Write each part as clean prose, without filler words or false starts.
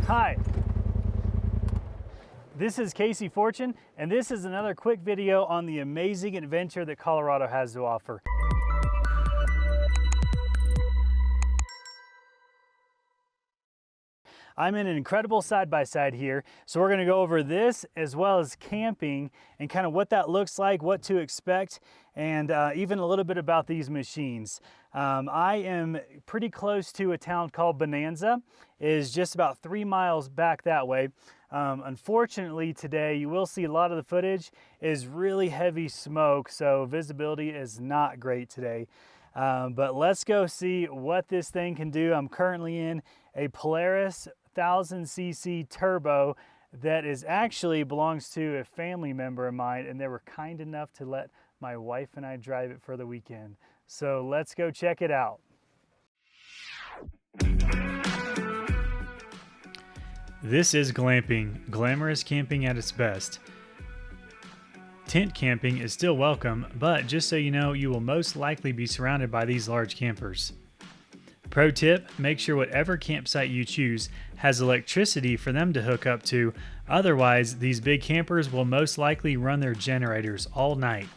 Hi, this is Casey Fortune, and this is another quick video on the amazing adventure that Colorado has to offer. I'm in an incredible side-by-side here, so we're gonna go over this as well as camping and kind of what that looks like, what to expect, and even a little bit about these machines. I am pretty close to a town called Bonanza. It is just about 3 miles back that way. Unfortunately today, you will see a lot of the footage is really heavy smoke, so visibility is not great today. But let's go see what this thing can do. I'm currently in a Polaris 1000cc turbo that is actually belongs to a family member of mine, and they were kind enough to let my wife and I drive it for the weekend. So let's go check it out. This is glamping, glamorous camping at its best. Tent camping is still welcome, but just so you know, you will most likely be surrounded by these large campers. Pro tip, make sure whatever campsite you choose has electricity for them to hook up to, otherwise these big campers will most likely run their generators all night.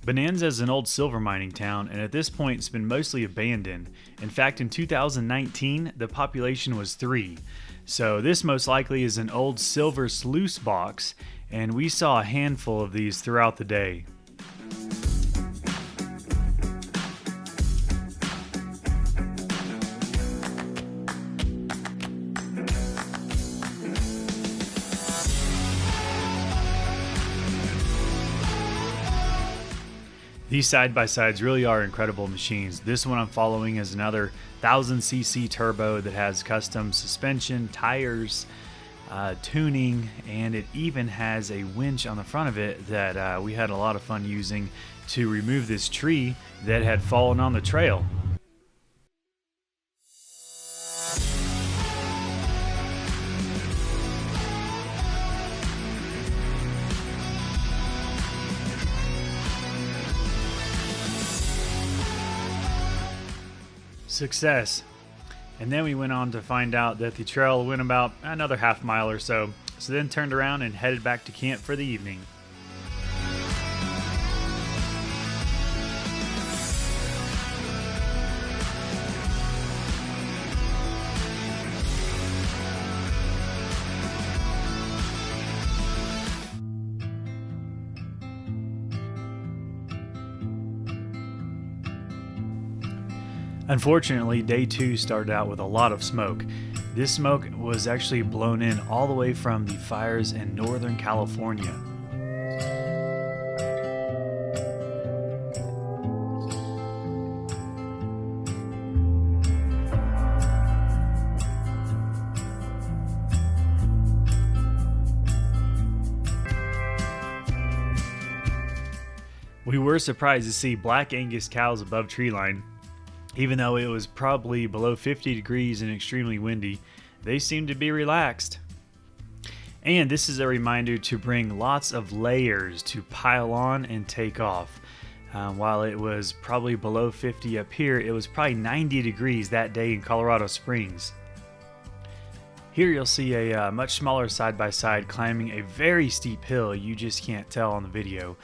Bonanza is an old silver mining town, and at this point it's been mostly abandoned. In fact, in 2019, the population was 3. So this most likely is an old silver sluice box, and we saw a handful of these throughout the day. These side-by-sides really are incredible machines. This one I'm following is another 1000cc turbo that has custom suspension, tires, tuning, and it even has a winch on the front of it that we had a lot of fun using to remove this tree that had fallen on the trail. Success. And then we went on to find out that the trail went about another half mile or so, then turned around and headed back to camp for the evening. Unfortunately, day 2 started out with a lot of smoke. This smoke was actually blown in all the way from the fires in Northern California. We were surprised to see black Angus cows above tree line. Even though it was probably below 50 degrees and extremely windy, they seemed to be relaxed. And this is a reminder to bring lots of layers to pile on and take off. While it was probably below 50 up here, it was probably 90 degrees that day in Colorado Springs. Here you'll see a much smaller side-by-side climbing a very steep hill. You just can't tell on the video.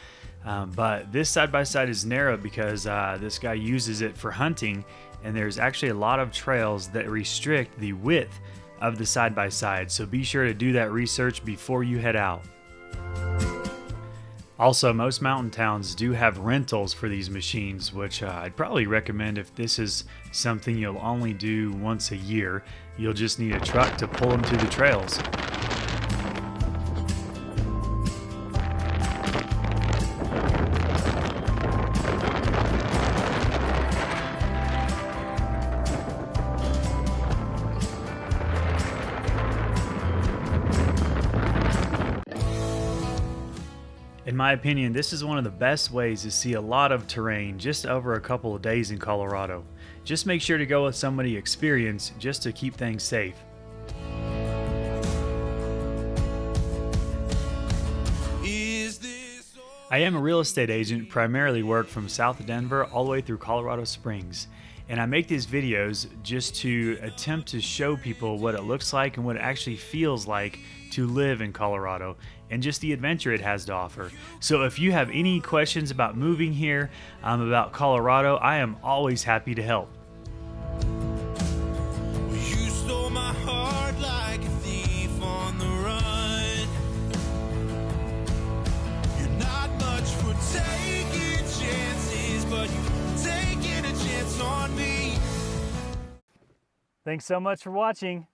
But this side-by-side is narrow because this guy uses it for hunting, and there's actually a lot of trails that restrict the width of the side-by-side, so be sure to do that research before you head out. Also, most mountain towns do have rentals for these machines, which I'd probably recommend if this is something you'll only do once a year. You'll just need a truck to pull them to the trails. In my opinion, this is one of the best ways to see a lot of terrain just over a couple of days in Colorado. Just make sure to go with somebody experienced just to keep things safe. I am a real estate agent, primarily work from South Denver all the way through Colorado Springs. And I make these videos just to attempt to show people what it looks like and what it actually feels like to live in Colorado and just the adventure it has to offer. So if you have any questions about moving here, about Colorado, I am always happy to help. You stole my heart like a thief on the run. You're not much for taking chances, but you're taking a chance on me. Thanks so much for watching.